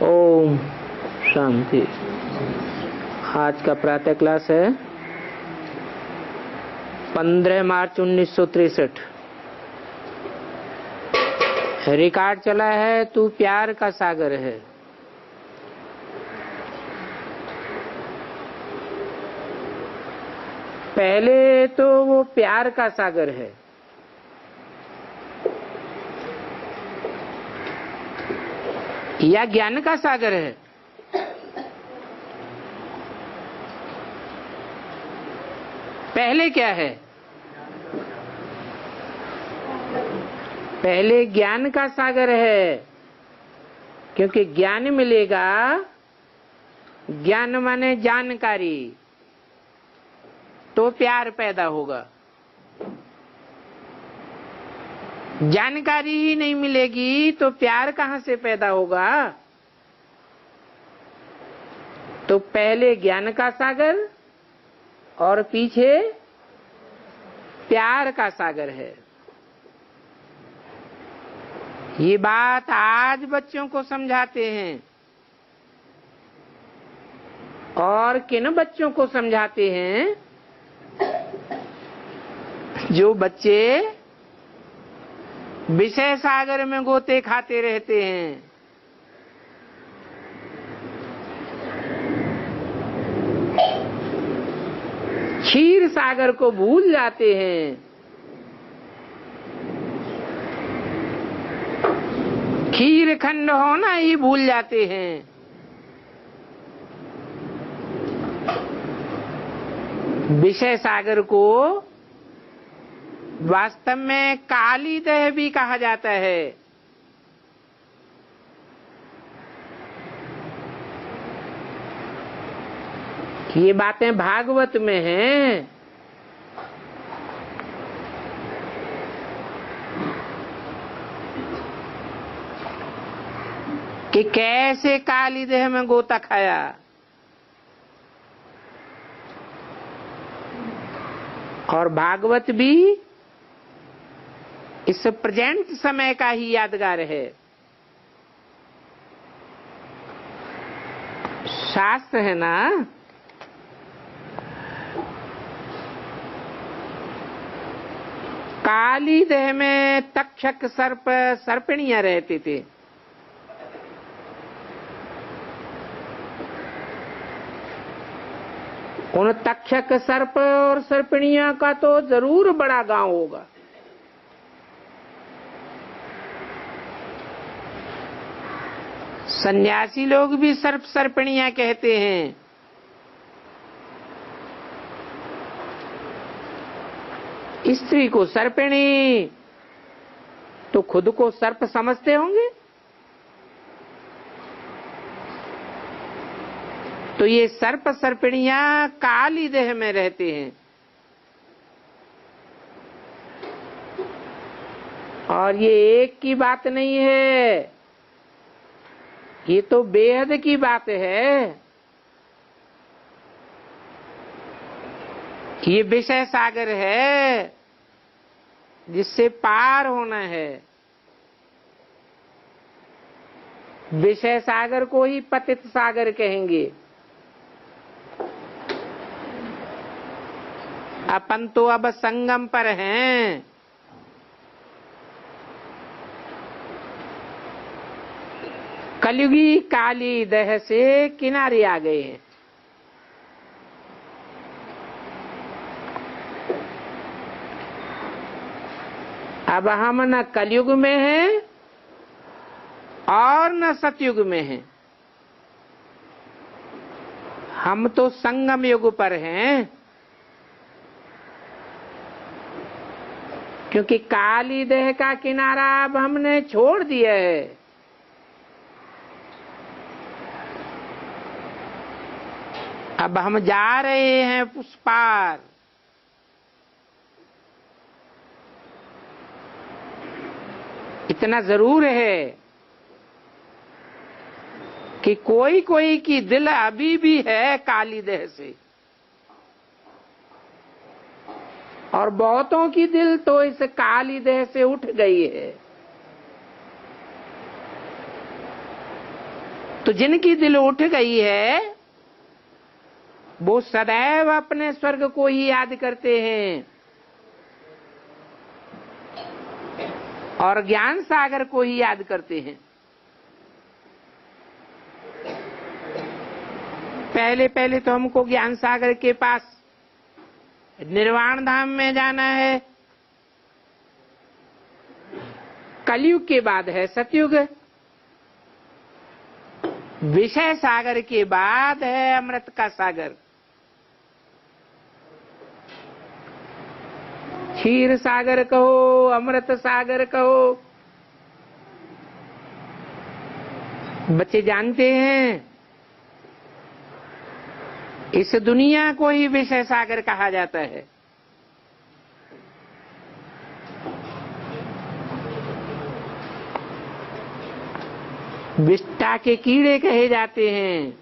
ओम शांति। आज का प्रातः क्लास है 15 मार्च 1963। रिकॉर्ड चला है तू प्यार का सागर है। पहले तो वो प्यार का सागर है, या ज्ञान का सागर है। पहले क्या है? पहले ज्ञान का सागर है, क्योंकि ज्ञान मिलेगा। ज्ञान माने जानकारी, तो प्यार पैदा होगा। जानकारी ही नहीं मिलेगी तो प्यार कहां से पैदा होगा? तो पहले ज्ञान का सागर और पीछे प्यार का सागर है। ये बात आज बच्चों को समझाते हैं। और किन बच्चों को समझाते हैं? जो बच्चे विषय सागर में गोते खाते रहते हैं। क्षीर सागर को भूल जाते हैं। खीर खंड होना ही भूल जाते हैं। विषय सागर को वास्तव में काली दह भी कहा जाता है। ये बातें भागवत में हैं। कि कैसे काली देह में गोता खाया। और भागवत भी इस प्रेजेंट समय का ही यादगार है। शास्त्र है ना, काली देह में तक्षक सर्प सर्पिणियां रहते थे। उन तक्षक सर्प और सर्पिणियां का तो जरूर बड़ा गांव होगा। सन्यासी लोग भी सर्प सर्पिणियां कहते हैं। स्त्री को सर्पिणी, तो खुद को सर्प समझते होंगे। तो ये सर्प सर्पिणियां काली देह में रहते हैं। और ये एक की बात नहीं है, ये तो बेहद की बात है। ये विषय सागर है जिससे पार होना है। विषय सागर को ही पतित सागर कहेंगे। अपन तो अब संगम पर हैं। कलयुगी काली दह से किनारे आ गए हैं। अब हम न कलयुग में हैं और न सतयुग में हैं। हम तो संगम युग पर हैं। क्योंकि काली देह का किनारा अब हमने छोड़ दिया है। अब हम जा रहे हैं उस पार। इतना जरूर है कि कोई कोई की दिल अभी भी है काली देह से, और बहुतों की दिल तो इस काली देह से उठ गई है। तो जिनकी दिल उठ गई है वो सदैव अपने स्वर्ग को ही याद करते हैं और ज्ञान सागर को ही याद करते हैं। पहले पहले तो हमको ज्ञान सागर के पास निर्वाण धाम में जाना है। कलयुग के बाद है सतयुग, विषय सागर के बाद है अमृत का सागर। क्षीर सागर कहो, अमृत सागर कहो, बच्चे जानते हैं इस दुनिया को ही विषय सागर कहा जाता है। विष्टा के कीड़े कहे जाते हैं।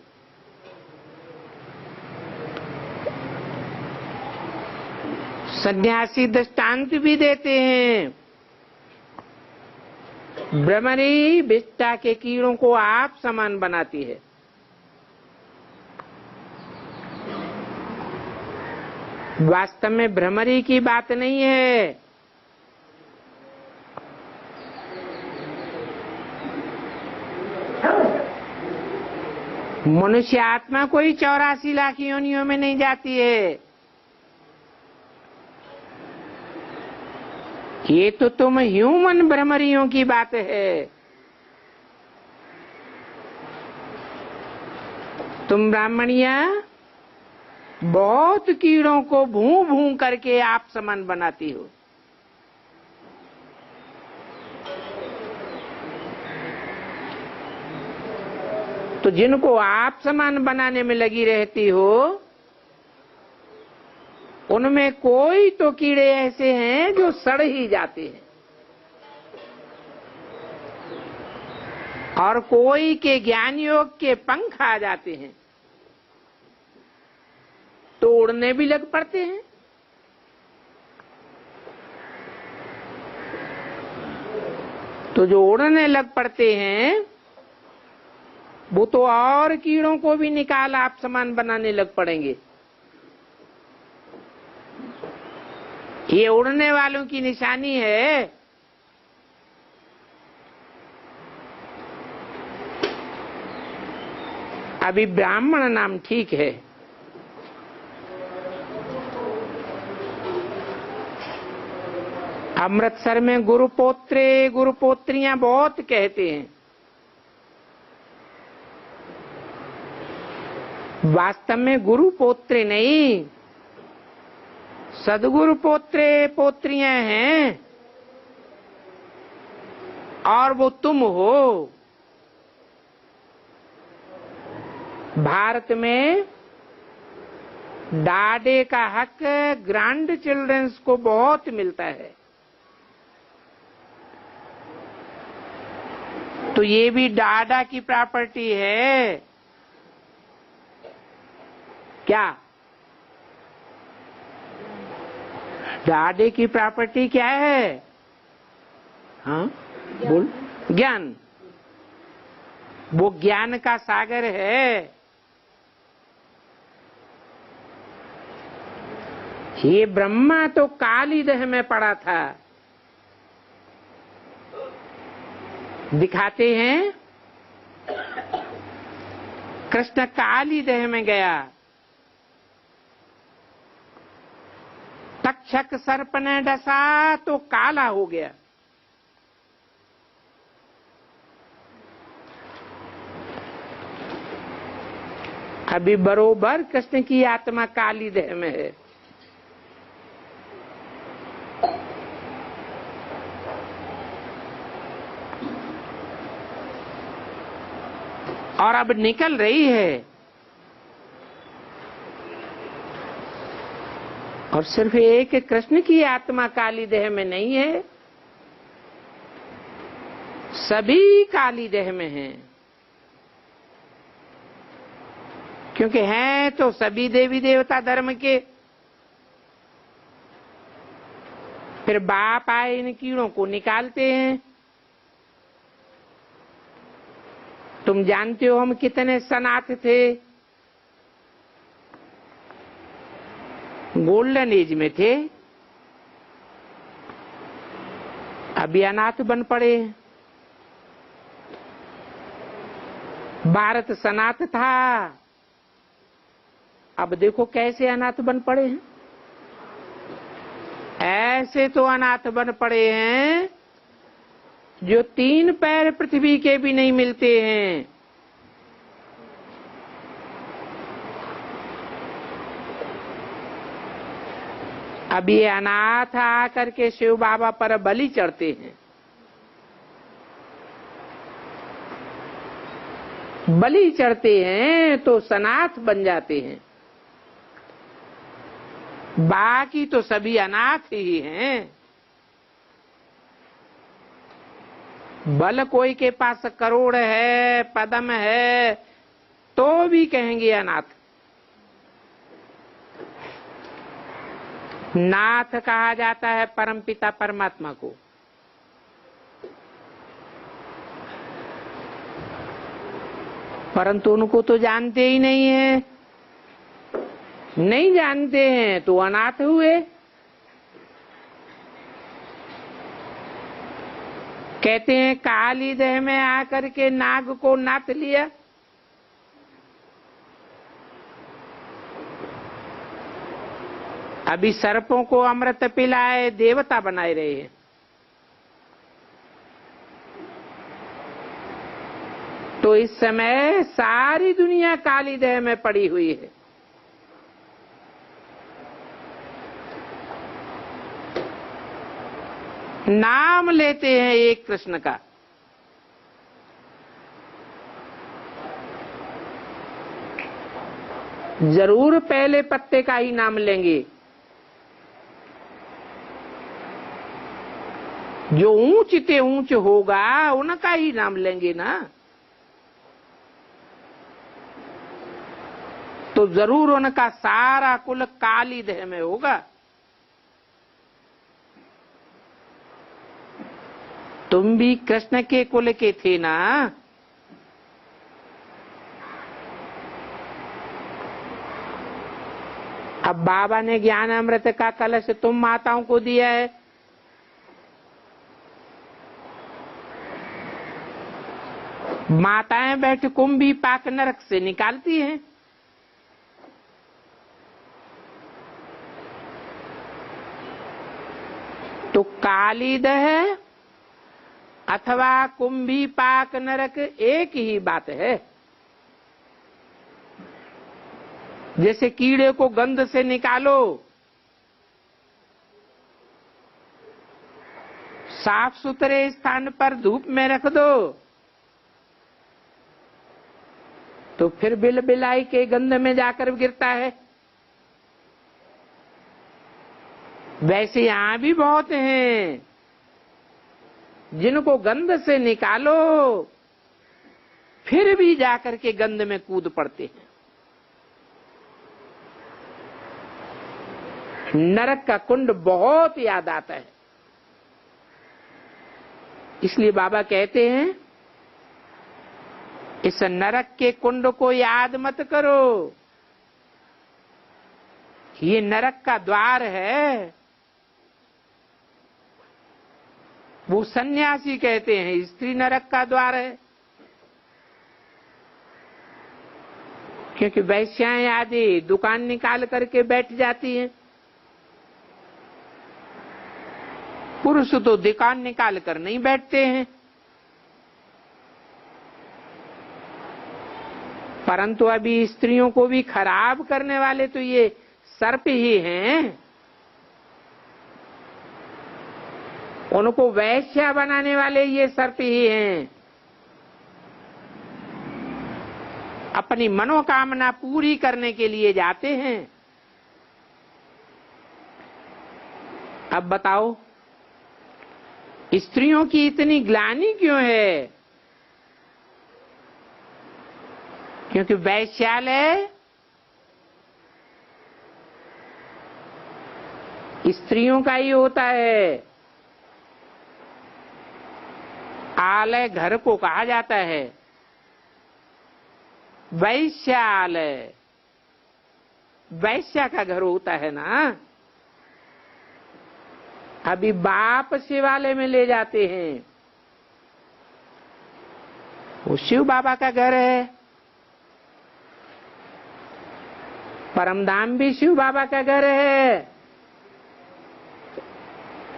सन्यासी दृष्टांत भी देते हैं। भ्रमरी विष्टा के कीड़ों को आप समान बनाती है। वास्तव में भ्रमरी की बात नहीं है, मनुष्य आत्मा कोई 84 लाख योनियों में नहीं जाती है। ये तो तुम ह्यूमन भ्रमरियों की बात है। तुम ब्राह्मणिया बहुत कीड़ों को भूं भूं करके आप समान बनाती हो। तो जिनको आप समान बनाने में लगी रहती हो उनमें कोई तो कीड़े ऐसे हैं जो सड़ ही जाते हैं और कोई के ज्ञान योग के पंख आ जाते हैं तो उड़ने भी लग पड़ते हैं। तो जो उड़ने लग पड़ते हैं वो तो और कीड़ों को भी निकाल आप समान बनाने लग पड़ेंगे। ये उड़ने वालों की निशानी है। अभी ब्राह्मण नाम ठीक है, अमृतसर में गुरुपोत्रे गुरुपोत्रियां बहुत कहते हैं। वास्तव में गुरु पोत्रे नहीं, सदगुरु पोत्रे पोत्रियां हैं और वो तुम हो। भारत में डाडे का हक ग्रैंड चिल्ड्रंस को बहुत मिलता है, तो ये भी डाडा की प्रॉपर्टी है क्या? डाडे की प्रॉपर्टी क्या है? हाँ बोल। ज्ञान। वो ज्ञान का सागर है। ये ब्रह्मा तो काली देह में पड़ा था। दिखाते हैं कृष्ण काली देह में गया, तक्षक सर्प ने डसा तो काला हो गया। अभी बरोबर कृष्ण की आत्मा काली देह में है। और अब निकल रही है। और सिर्फ एक कृष्ण की आत्मा काली देह में नहीं है, सभी काली देह में हैं। क्योंकि हैं तो सभी देवी देवता धर्म के। फिर बाप आए इन कीड़ों को निकालते हैं। तुम जानते हो हम कितने सनाथ थे, गोल्डन एज में थे, अभी अनाथ बन पड़े। भारत सनाथ था, अब देखो कैसे अनाथ बन पड़े हैं। ऐसे तो अनाथ बन पड़े हैं जो 3 पैर पृथ्वी के भी नहीं मिलते हैं। अब ये अनाथ आकर के शिव बाबा पर बलि चढ़ते हैं। बलि चढ़ते हैं तो सनाथ बन जाते हैं, बाकी तो सभी अनाथ ही हैं। बल कोई के पास करोड़ है, पदम है, तो भी कहेंगे अनाथ। नाथ कहा जाता है परमपिता परमात्मा को। परंतु उनको तो जानते ही नहीं है, नहीं जानते हैं तो अनाथ हुए। कहते हैं काली देह में आकर के नाग को नाथ लिया। अभी सर्पों को अमृत पिलाए देवता बनाए रहे हैं। तो इस समय सारी दुनिया काली देह में पड़ी हुई है। नाम लेते हैं एक कृष्ण का, जरूर पहले पत्ते का ही नाम लेंगे। जो ऊंच ते ऊंच होगा उनका ही नाम लेंगे ना। तो जरूर उनका सारा कुल काली देह में होगा। तुम भी कृष्ण के कुल के थे ना। अब बाबा ने ज्ञान अमृत का कलश तुम माताओं को दिया है। माताएं बैठ कुंभी पाक नरक से निकालती हैं। तो काली दह अथवा कुंभी पाक नरक एक ही बात है। जैसे कीड़े को गंध से निकालो, साफ सुथरे स्थान पर धूप में रख दो, तो फिर बिल बिलाई के गंध में जाकर गिरता है। वैसे यहां भी बहुत हैं जिनको गंध से निकालो फिर भी जाकर के गंध में कूद पड़ते हैं। नरक का कुंड बहुत याद आता है। इसलिए बाबा कहते हैं इस नरक के कुंड को याद मत करो, ये नरक का द्वार है। वो सन्यासी कहते हैं स्त्री नरक का द्वार है, क्योंकि वैश्याएं आदि दुकान निकाल करके बैठ जाती हैं। पुरुष तो दुकान निकाल कर नहीं बैठते हैं। परंतु अभी स्त्रियों को भी खराब करने वाले तो ये सर्प ही हैं। उनको वैश्या बनाने वाले ये सर्प ही हैं। अपनी मनोकामना पूरी करने के लिए जाते हैं। अब बताओ स्त्रियों की इतनी ग्लानि क्यों है? क्योंकि वैश्यालय स्त्रियों का ही होता है। आलय घर को कहा जाता है। वैश्यालय, वैश्या का घर होता है ना। अभी बाप शिवालय में ले जाते हैं, वो शिव बाबा का घर है। परमधाम भी शिव बाबा का घर है,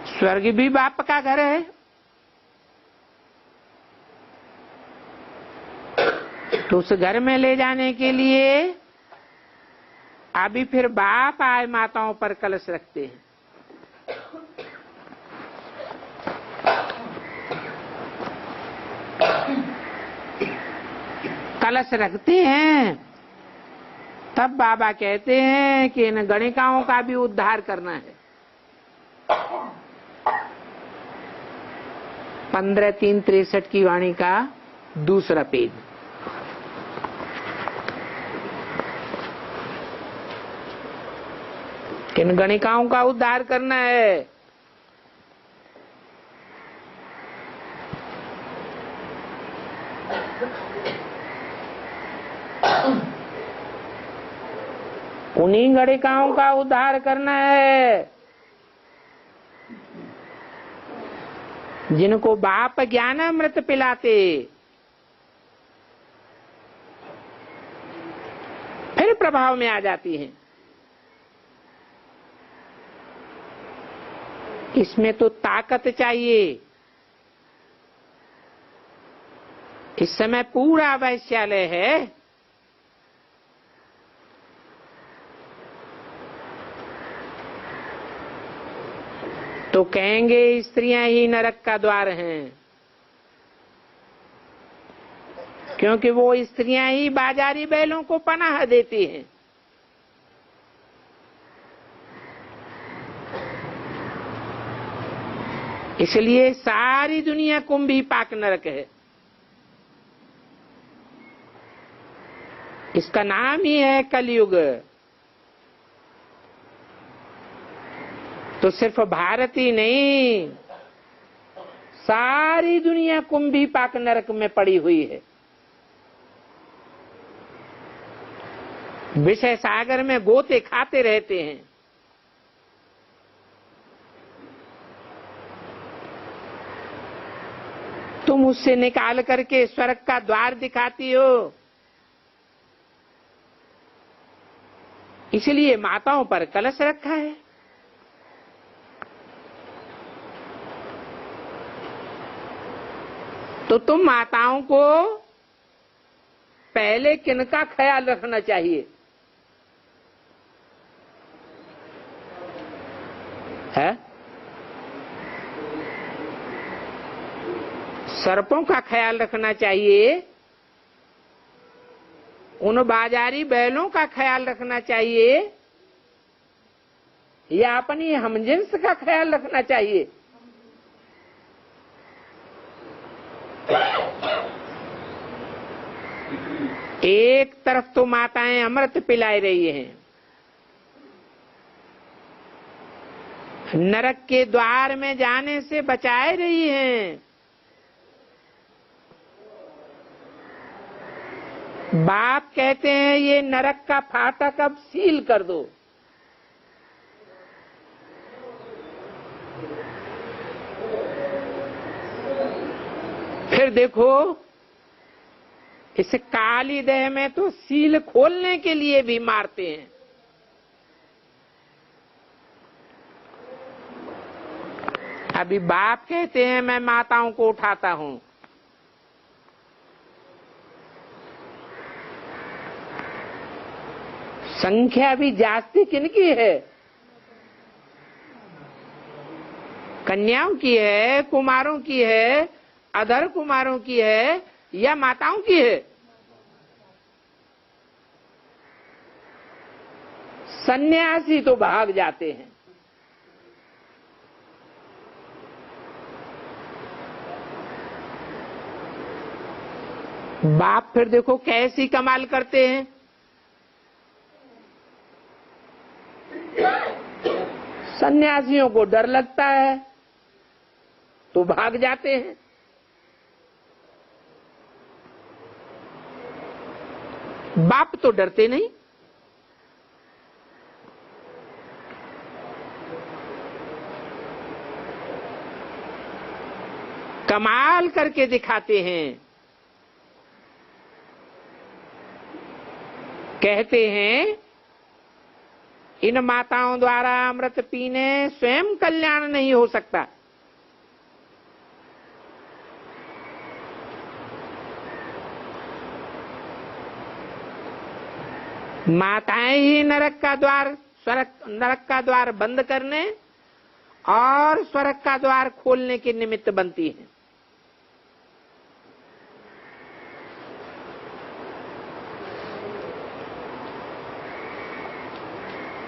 स्वर्ग भी बाप का घर है। तो उस घर में ले जाने के लिए अभी फिर बाप आए माताओं पर कलश रखते हैं। कलश रखते हैं, तब बाबा कहते हैं कि इन गणिकाओं का भी उद्धार करना है। 15-3-63 की वाणी का दूसरा पेज। किन गणिकाओं का उद्धार करना है? उन्हीं गणिकाओं का उद्धार करना है जिनको बाप ज्ञानामृत पिलाते, फिर प्रभाव में आ जाती हैं। इसमें तो ताकत चाहिए। इस समय पूरा वैश्यालय है। तो कहेंगे स्त्रियां ही नरक का द्वार हैं, क्योंकि वो स्त्रियां ही बाजारी बैलों को पनाह देती हैं। इसलिए सारी दुनिया कुंभी पाक नरक है। इसका नाम ही है कलयुग। तो सिर्फ भारत ही नहीं, सारी दुनिया कुंभी पाक नरक में पड़ी हुई है। विषय सागर में गोते खाते रहते हैं। तुम उससे निकाल करके स्वर्ग का द्वार दिखाती हो। इसलिए माताओं पर कलश रखा है। तो तुम माताओं को पहले किनका ख्याल रखना चाहिए है? सर्पों का ख्याल रखना चाहिए, उन बाजारी बैलों का ख्याल रखना चाहिए, या अपनी हमजिन्स का ख्याल रखना चाहिए? एक तरफ तो माताएं अमृत पिलाई रही हैं, नरक के द्वार में जाने से बचाए रही हैं। बाप कहते हैं ये नरक का फाटक अब सील कर दो। फिर देखो, इस काली देह में तो सील खोलने के लिए भी मारते हैं। अभी बाप कहते हैं मैं माताओं को उठाता हूं। संख्या भी जास्ती किनकी है? कन्याओं की है, कुमारों की है, अधर कुमारों की है, या माताओं की है? सन्यासी तो भाग जाते हैं। बाप फिर देखो कैसी कमाल करते हैं। सन्यासियों को डर लगता है तो भाग जाते हैं। बाप तो डरते नहीं। कमाल करके दिखाते हैं। कहते हैं इन माताओं द्वारा अमृत पीने स्वयं कल्याण नहीं हो सकता, माताएं ही नरक का द्वार बंद करने और स्वर्ग का द्वार खोलने के निमित्त बनती हैं।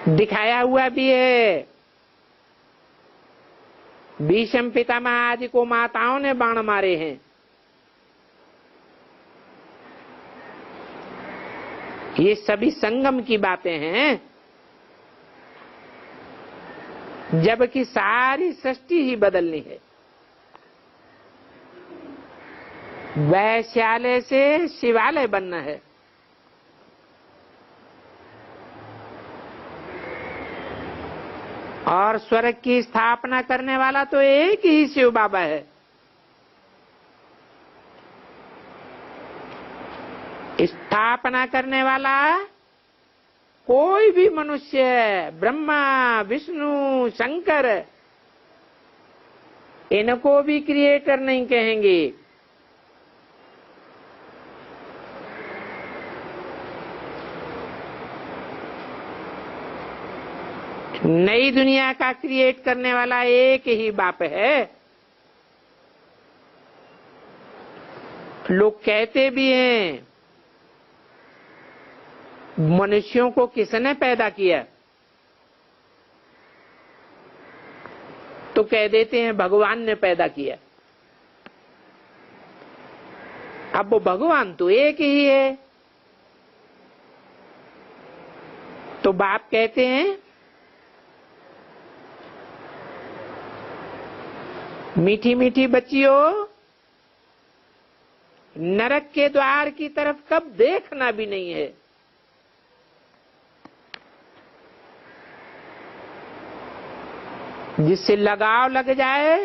दिखाया हुआ भी है। भीष्म पितामह आदि को माताओं ने बाण मारे हैं। ये सभी संगम की बातें हैं, जबकि सारी सृष्टि ही बदलनी है। वैश्यालय से शिवालय बनना है। और स्वर्ग की स्थापना करने वाला तो एक ही शिव बाबा है। स्थापना करने वाला कोई भी मनुष्य, ब्रह्मा विष्णु शंकर, इनको भी क्रिएटर नहीं कहेंगे। नई दुनिया का क्रिएट करने वाला एक ही बाप है। लोग कहते भी हैं मनुष्यों को किसने पैदा किया, तो कह देते हैं भगवान ने पैदा किया। अब वो भगवान तो एक ही है। तो बाप कहते हैं मीठी मीठी बच्चियों, नरक के द्वार की तरफ कब देखना भी नहीं है। जिससे लगाव लग जाए,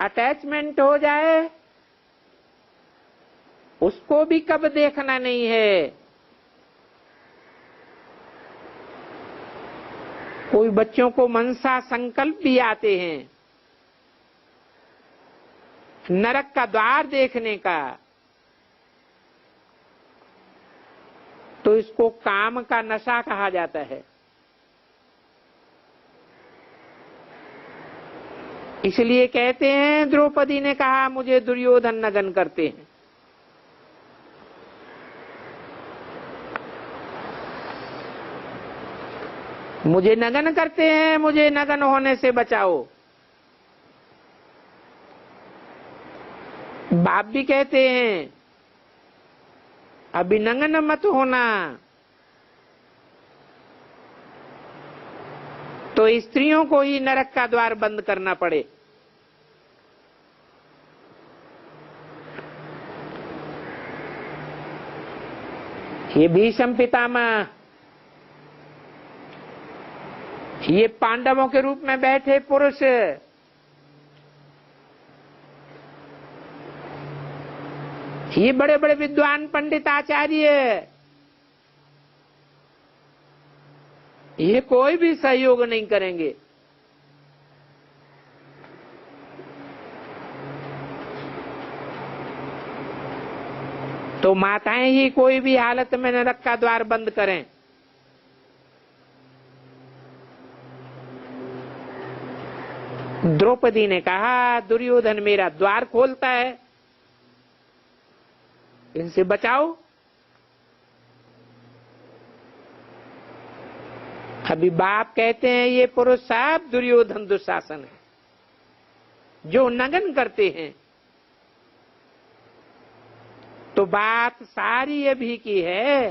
अटैचमेंट हो जाए, उसको भी कब देखना नहीं है। कोई बच्चों को मनसा संकल्प भी आते हैं नरक का द्वार देखने का, तो इसको काम का नशा कहा जाता है। इसलिए कहते हैं द्रौपदी ने कहा मुझे दुर्योधन नगन करते हैं। मुझे नगन करते हैं, मुझे नगन होने से बचाओ। बाप भी कहते हैं अभी नगन मत होना, तो स्त्रियों को ही नरक का द्वार बंद करना पड़े। ये भीष्म पितामह, ये पांडवों के रूप में बैठे पुरुष, ये बड़े बड़े विद्वान पंडित आचार्य, ये कोई भी सहयोग नहीं करेंगे। तो माताएं ही कोई भी हालत में नरक का द्वार बंद करें। द्रौपदी ने कहा दुर्योधन मेरा द्वार खोलता है, इनसे बचाओ। अभी बाप कहते हैं ये पुरुष सब दुर्योधन दुशासन है जो नगन करते हैं। तो बात सारी अभी की है।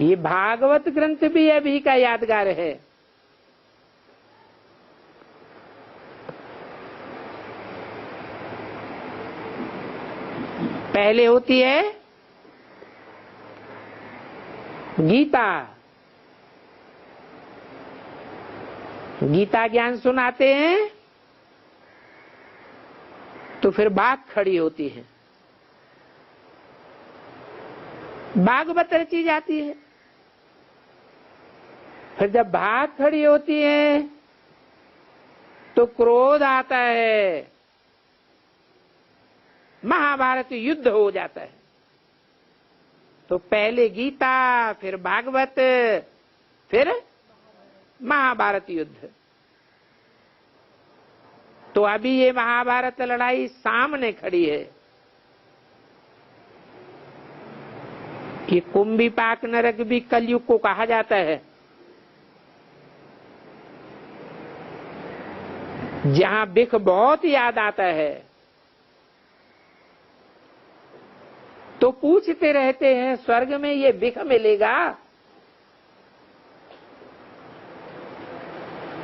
ये भागवत ग्रंथ भी अभी का यादगार है। पहले होती है गीता। गीता ज्ञान सुनाते हैं तो फिर बात खड़ी होती है, भागवत रची जाती है। फिर जब बात खड़ी होती है तो क्रोध आता है, महाभारत युद्ध हो जाता है। तो पहले गीता, फिर भागवत, फिर महाभारत युद्ध। तो अभी ये महाभारत लड़ाई सामने खड़ी है कि कुंभीपाक नरक भी कलयुग को कहा जाता है, जहां बिख बहुत याद आता है। तो पूछते रहते हैं स्वर्ग में ये बिख मिलेगा?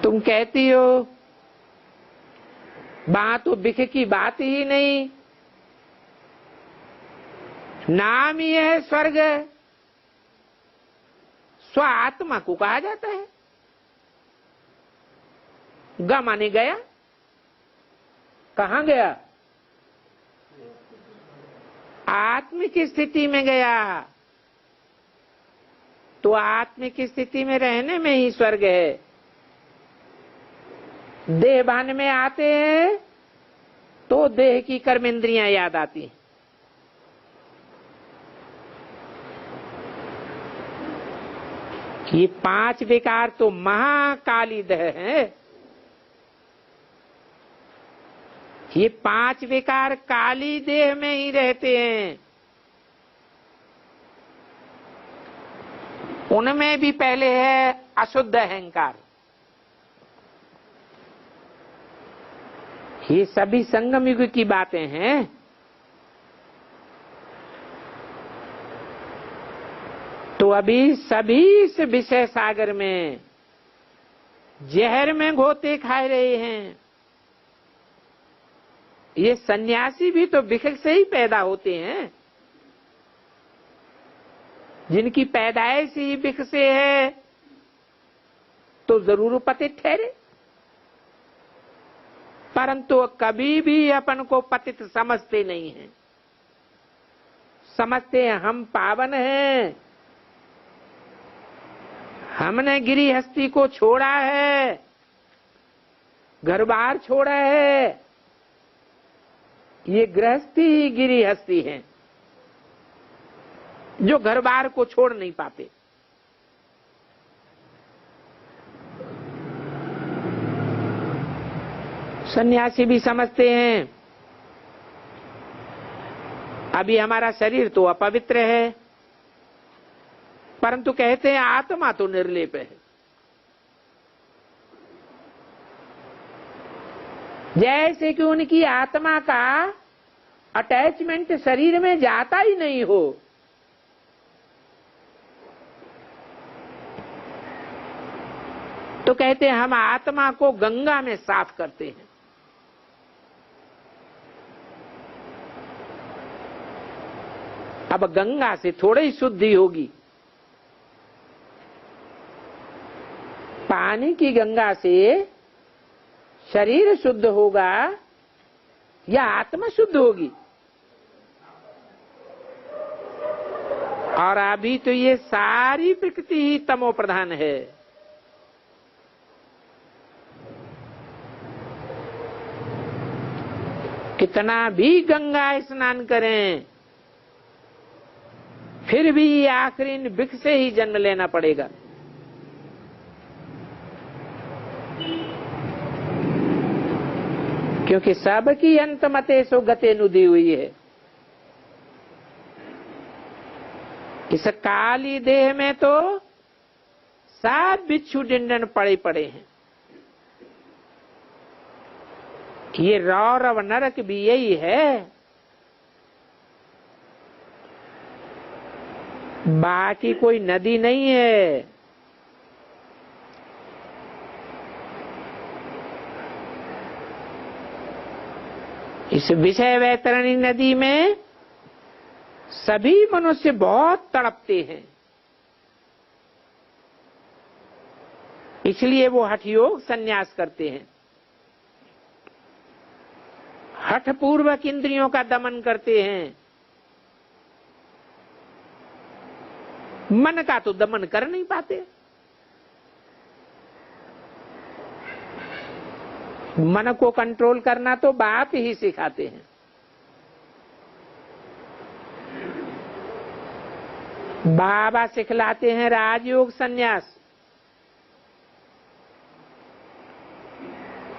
तुम कहती हो वहां तो बिख की बात ही नहीं, नाम ही है स्वर्ग, स्व आत्मा को कहा जाता है। ग माने गया, कहां गया? आत्मिक स्थिति में गया। तो आत्मिक स्थिति में रहने में ही स्वर्ग है। देह भान में आते हैं तो देह की कर्मेंद्रियां याद आती हैं। ये 5 विकार तो महाकाली देह है। ये 5 विकार काली देह में ही रहते हैं। उनमें भी पहले है अशुद्ध अहंकार। ये सभी संगम युग की बातें हैं। तो अभी सभी इस विषय सागर में जहर में गोते खा रहे हैं। ये सन्यासी भी तो बिख से ही पैदा होते हैं, जिनकी पैदाइश ही बिख से है, तो जरूर पतित ठहरे। परंतु कभी भी अपन को पतित समझते नहीं हैं। समझते हैं हम पावन हैं, हमने गृहस्थी को छोड़ा है, घर बार छोड़ा है। ये गृहस्थी ही गृहस्थी है जो घर बार को छोड़ नहीं पाते। सन्यासी भी समझते हैं अभी हमारा शरीर तो अपवित्र है, परंतु कहते हैं आत्मा तो निर्लेप है। जैसे कि उनकी आत्मा का अटैचमेंट शरीर में जाता ही नहीं हो। तो कहते हैं हम आत्मा को गंगा में साफ करते हैं। अब गंगा से थोड़ी ही शुद्धि होगी। पानी की गंगा से शरीर शुद्ध होगा या आत्मा शुद्ध होगी? और अभी तो ये सारी प्रकृति ही तमो प्रधान है। कितना भी गंगा स्नान करें फिर भी आखिरी बिख से ही जन्म लेना पड़ेगा। क्योंकि सबकी अंत मते सो गते नुदी हुई है। इस काली देह में तो सब बिच्छू डिंडन पड़े पड़े हैं। ये रौरव नरक भी यही है। बाकी कोई नदी नहीं है। इस विषय वैतरणी नदी में सभी मनुष्य बहुत तड़पते हैं, इसलिए वो हठ योग संन्यास करते हैं, हठ पूर्वक इंद्रियों का दमन करते हैं। मन का तो दमन कर नहीं पाते। मन को कंट्रोल करना तो बाप ही सिखाते हैं। बाबा सिखलाते हैं राजयोग संन्यास।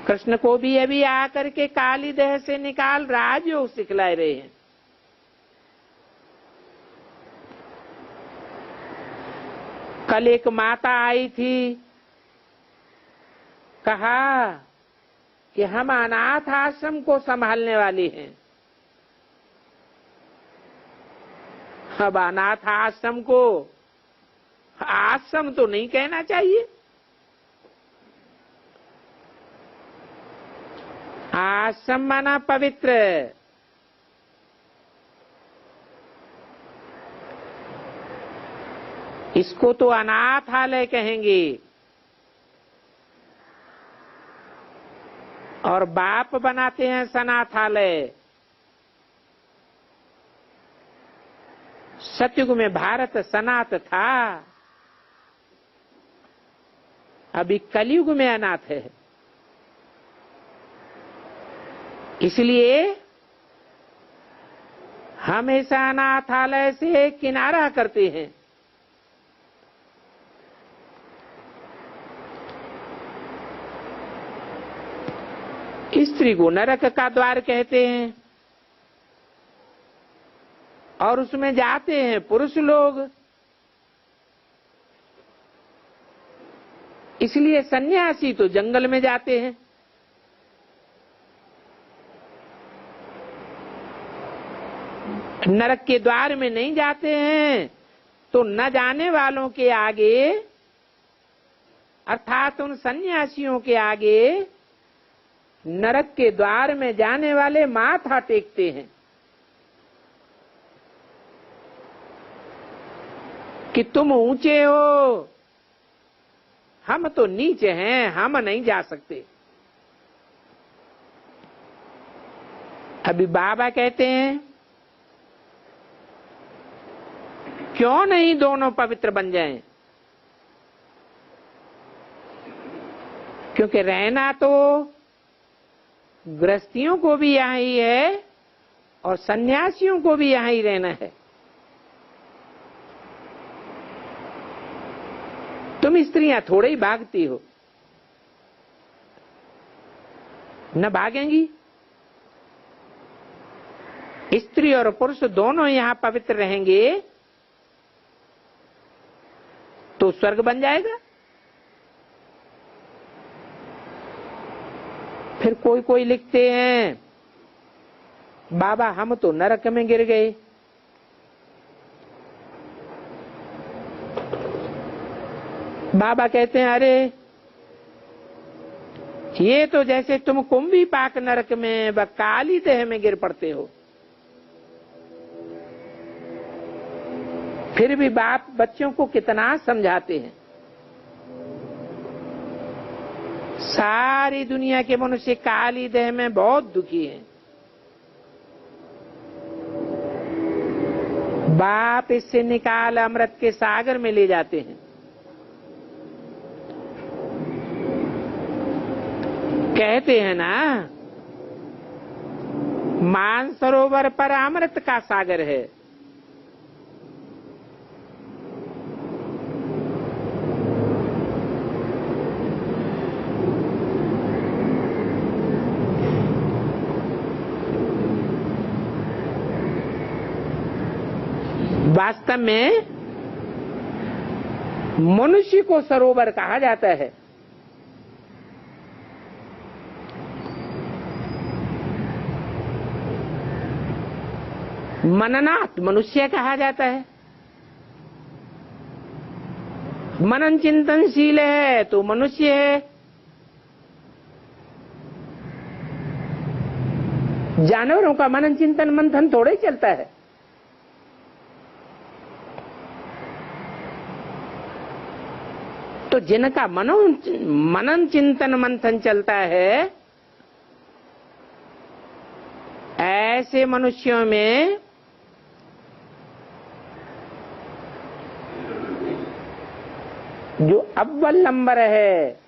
कृष्ण को भी अभी आकर के काली देह से निकाल राजयोग सिखला रहे हैं। कल एक माता आई थी, कहा कि हम अनाथ आश्रम को संभालने वाली हैं। अब अनाथ आश्रम को आश्रम तो नहीं कहना चाहिए, आश्रम माना पवित्र। इसको तो अनाथालय कहेंगे। और बाप बनाते हैं सनाथालय। सतयुग में भारत सनात था, अभी कलयुग में अनाथ है। इसलिए हमेशा अनाथालय से किनारा करते हैं। स्त्री को नरक का द्वार कहते हैं और उसमें जाते हैं पुरुष लोग। इसलिए सन्यासी तो जंगल में जाते हैं। नरक के द्वार में नहीं जाते हैं, तो न जाने वालों के आगे अर्थात उन सन्यासियों के आगे नरक के द्वार में जाने वाले माथा टेकते हैं कि तुम ऊंचे हो, हम तो नीचे हैं, हम नहीं जा सकते। अभी बाबा कहते हैं क्यों नहीं दोनों पवित्र बन जाएं? क्योंकि रहना तो गृहस्थियों को भी यहां ही है और सन्यासियों को भी यहां ही रहना है। तुम स्त्रियां थोड़े ही भागती हो, न भागेंगी। स्त्री और पुरुष दोनों यहां पवित्र रहेंगे तो स्वर्ग बन जाएगा। फिर कोई कोई लिखते हैं बाबा हम तो नरक में गिर गए। बाबा कहते हैं अरे ये तो जैसे तुम कुंभी पाक नरक में व काली देह में गिर पड़ते हो। फिर भी बाप बच्चों को कितना समझाते हैं। सारी दुनिया के मनुष्य काली देह में बहुत दुखी हैं। बाप इससे निकाल अमृत के सागर में ले जाते हैं। कहते हैं ना मानसरोवर पर अमृत का सागर है। वास्तव में मनुष्य को सरोवर कहा जाता है। मननाथ मनुष्य कहा जाता है। मनन चिंतनशील है तो मनुष्य है। जानवरों का मनन चिंतन मंथन थोड़े चलता है। तो जिनका मनन चिंतन मंथन चलता है, ऐसे मनुष्यों में जो अव्वल नंबर है,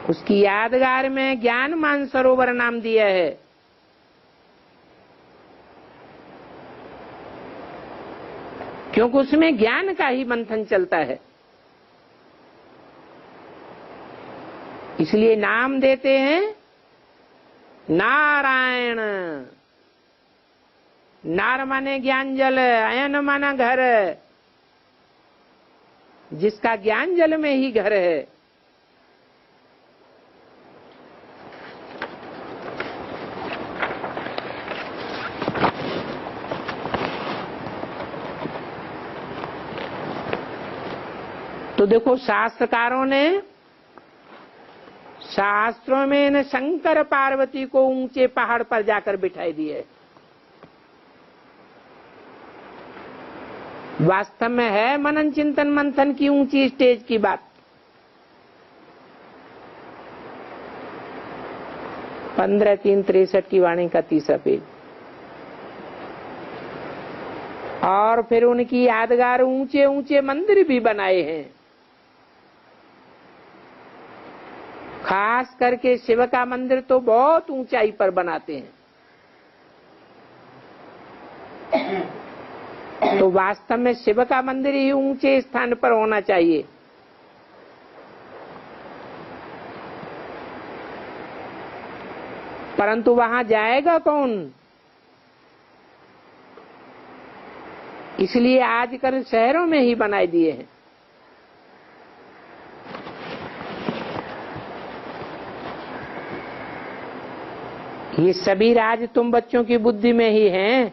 उसकी यादगार में ज्ञान मानसरोवर नाम दिया है। क्योंकि उसमें ज्ञान का ही मंथन चलता है, इसलिए नाम देते हैं नारायण। नार माने ज्ञान जल, अयन माना घर, जिसका ज्ञान जल में ही घर है। तो देखो, शास्त्रकारों ने शास्त्रों में न शंकर पार्वती को ऊंचे पहाड़ पर जाकर बिठाई दिए। वास्तव में है मनन चिंतन मंथन की ऊंची स्टेज की बात। 15/3/63 की वाणी का 30वां पेज। और फिर उनकी यादगार ऊंचे ऊंचे मंदिर भी बनाए हैं। खास करके शिव का मंदिर तो बहुत ऊंचाई पर बनाते हैं। तो वास्तव में शिव का मंदिर ही ऊंचे स्थान पर होना चाहिए। परंतु वहां जाएगा कौन? इसलिए आजकल शहरों में ही बनाए दिए हैं। ये सभी राज तुम बच्चों की बुद्धि में ही हैं,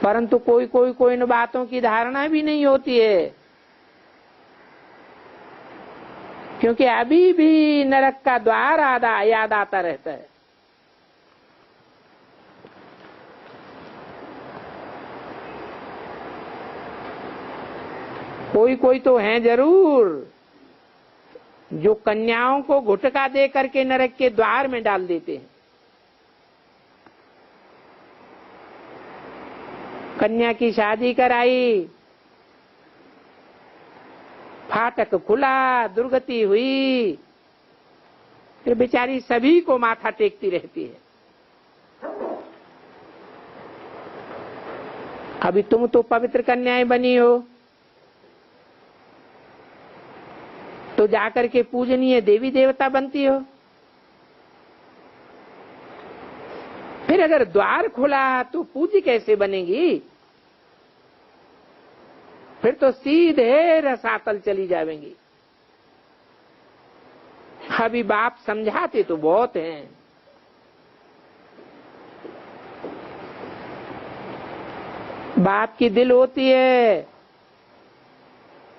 परंतु कोई कोई को इन बातों की धारणा भी नहीं होती है, क्योंकि अभी भी नरक का द्वार याद आता रहता है। कोई कोई तो हैं जरूर जो कन्याओं को घुटका दे करके नरक के द्वार में डाल देते हैं। कन्या की शादी कराई, फाटक खुला, दुर्गति हुई, फिर बेचारी सभी को माथा टेकती रहती है। अभी तुम तो पवित्र कन्याएं बनी हो, तो जाकर के पूजनीय देवी देवता बनती हो। फिर अगर द्वार खुला तो पूज्य कैसे बनेगी? फिर तो सीधे रसातल चली जाएंगी। अभी बाप समझाते तो बहुत हैं, बाप की दिल होती है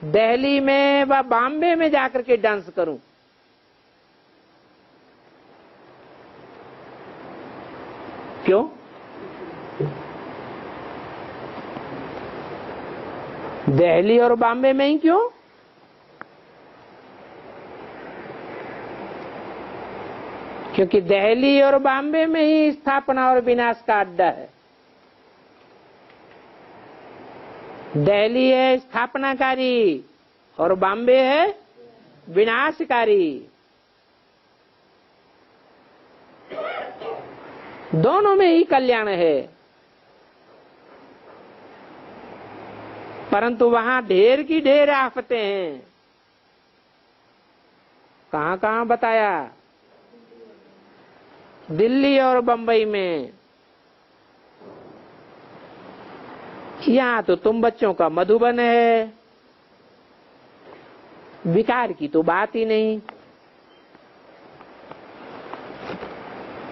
दिल्ली में व बॉम्बे में जाकर के डांस करूं। क्यों? दिल्ली और बॉम्बे में ही क्यों? क्योंकि दिल्ली और बॉम्बे में ही स्थापना और विनाश का अड्डा है। दिल्ली है स्थापनाकारी और बॉम्बे है विनाशकारी। दोनों में ही कल्याण है, परंतु वहां ढेर की ढेर आफतें हैं। कहां कहां बताया? दिल्ली और बंबई में। यहां तो तुम बच्चों का मधुबन है, विकार की तो बात ही नहीं।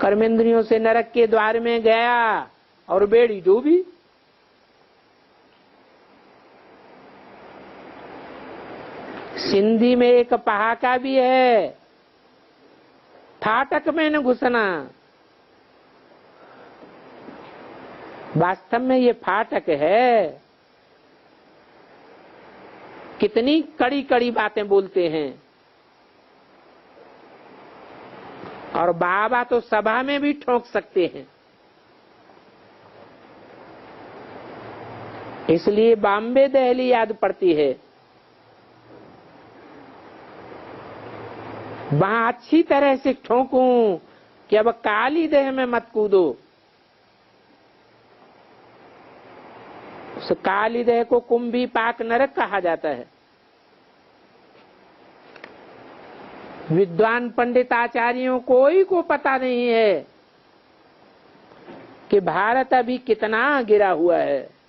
कर्मेंद्रियों से नरक के द्वार में गया और बेड़ी डूबी। सिंधी में एक पहाका भी है, फाटक में न घुसना। वास्तव में ये फाटक है, कितनी कड़ी कड़ी बातें बोलते हैं। और बाबा तो सभा में भी ठोक सकते हैं। इसलिए बॉम्बे दहली याद पड़ती है। वहां अच्छी तरह से ठोकूं कि अब काली देह में मत कूदो। उस काली देह को कुंभी पाक नरक कहा जाता है। विद्वान पंडित आचार्यों कोई को पता नहीं है कि भारत अभी कितना गिरा हुआ है।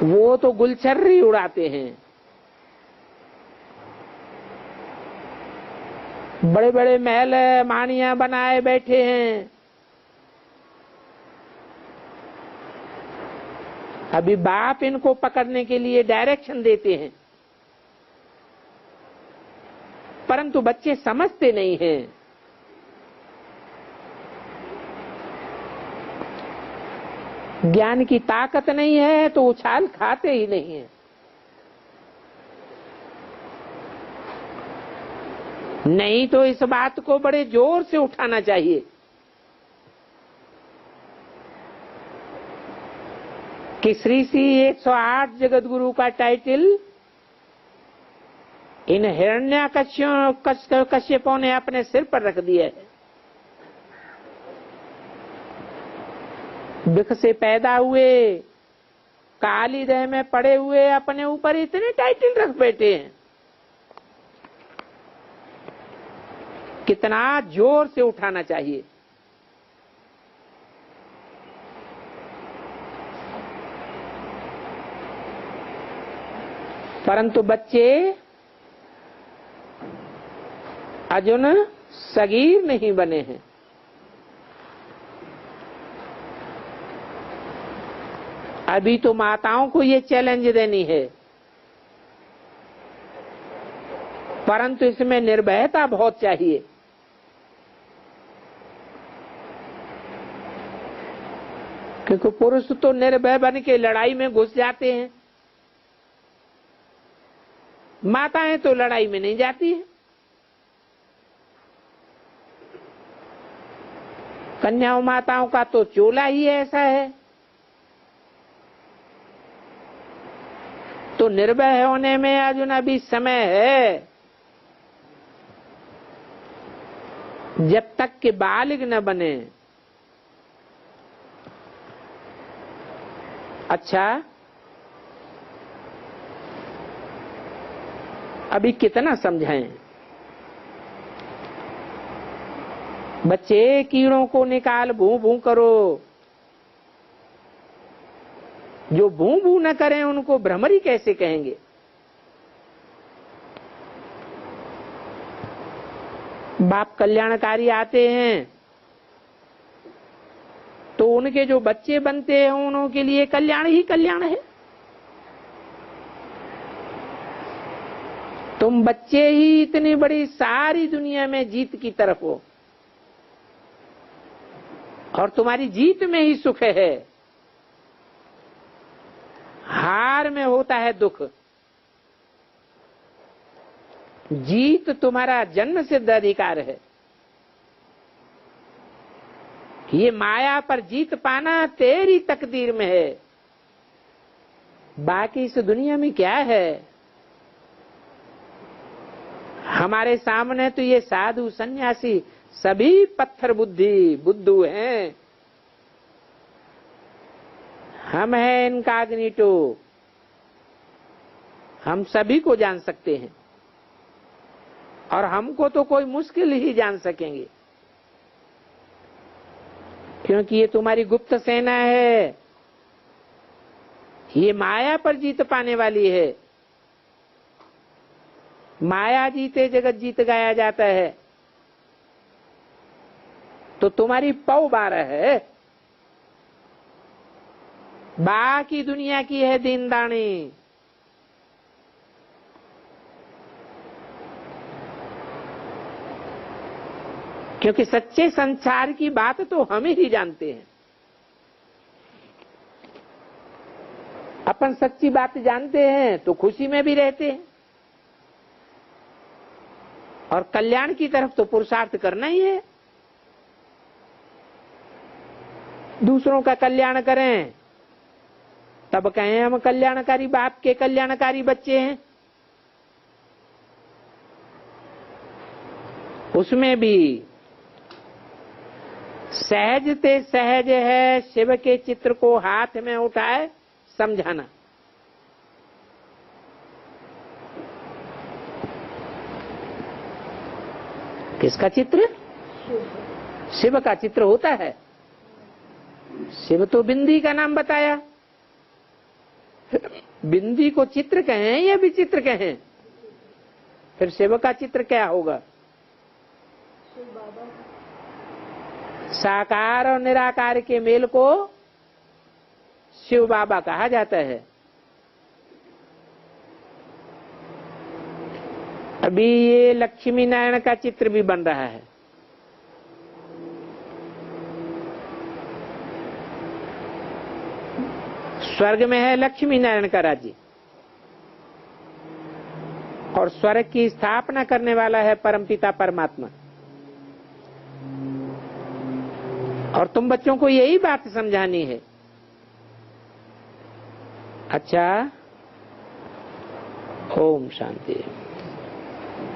वो तो गुलछर्री उड़ाते हैं। बड़े बड़े महल मानियां बनाए बैठे हैं। अभी बाप इनको पकड़ने के लिए डायरेक्शन देते हैं, परंतु बच्चे समझते नहीं हैं। ज्ञान की ताकत नहीं है तो उछाल खाते ही नहीं है। नहीं तो इस बात को बड़े जोर से उठाना चाहिए कि श्री श्री 108 जगत गुरु का टाइटल इन हिरण्यकश्यपों ने अपने सिर पर रख दिया है। विख से पैदा हुए, काली देह में पड़े हुए अपने ऊपर इतने टाइटल रख बैठे हैं। कितना जोर से उठाना चाहिए। परंतु बच्चे अजुन सगीर नहीं बने हैं। अभी तो माताओं को ये चैलेंज देनी है, परंतु इसमें निर्भयता बहुत चाहिए। क्योंकि पुरुष तो निर्भय बन के लड़ाई में घुस जाते हैं, माताएं तो लड़ाई में नहीं जाती है। कन्याओं माताओं का तो चोला ही ऐसा है। तो निर्भय होने में अर्जुन अभी समय है। जब तक कि बालिग न बने। अच्छा, अभी कितना समझाएं। बच्चे कीड़ों को निकाल भू भू करो। जो भू भू न करें उनको भ्रमरी कैसे कहेंगे। बाप कल्याणकारी आते हैं तो उनके जो बच्चे बनते हैं उनके लिए कल्याण ही कल्याण है। तुम बच्चे ही इतनी बड़ी सारी दुनिया में जीत की तरफ हो और तुम्हारी जीत में ही सुख है। हार में होता है दुख। जीत तुम्हारा जन्म सिद्ध अधिकार है। ये माया पर जीत पाना तेरी तकदीर में है। बाकी इस दुनिया में क्या है। हमारे सामने तो ये साधु सन्यासी सभी पत्थर बुद्धि बुद्धू हैं। हम हैं इनकॉग्निटो। हम सभी को जान सकते हैं और हमको तो कोई मुश्किल ही जान सकेंगे, क्योंकि ये तुम्हारी गुप्त सेना है। ये माया पर जीत पाने वाली है। माया जीते जगत जीत गाया जाता है। तो तुम्हारी पौ 12 है, बाकी दुनिया की है दीनदानी। क्योंकि सच्चे संसार की बात तो हम ही जानते हैं। अपन सच्ची बात जानते हैं तो खुशी में भी रहते हैं, और कल्याण की तरफ तो पुरुषार्थ करना ही है। दूसरों का कल्याण करें तब कहें हम कल्याणकारी बाप के कल्याणकारी बच्चे हैं। उसमें भी सहजते सहज है शिव के चित्र को हाथ में उठाए समझाना। किसका चित्र? शिव का चित्र होता है। शिव तो बिंदी का नाम बताया। बिंदी को चित्र कहें या विचित्र कहें? फिर शिव का चित्र क्या होगा? साकार और निराकार के मेल को शिव बाबा कहा जाता है। अभी ये लक्ष्मी नारायण का चित्र भी बन रहा है। स्वर्ग में है लक्ष्मी नारायण का राज्य, और स्वर्ग की स्थापना करने वाला है परमपिता परमात्मा। और तुम बच्चों को यही बात समझानी है। अच्छा, ओम शांति।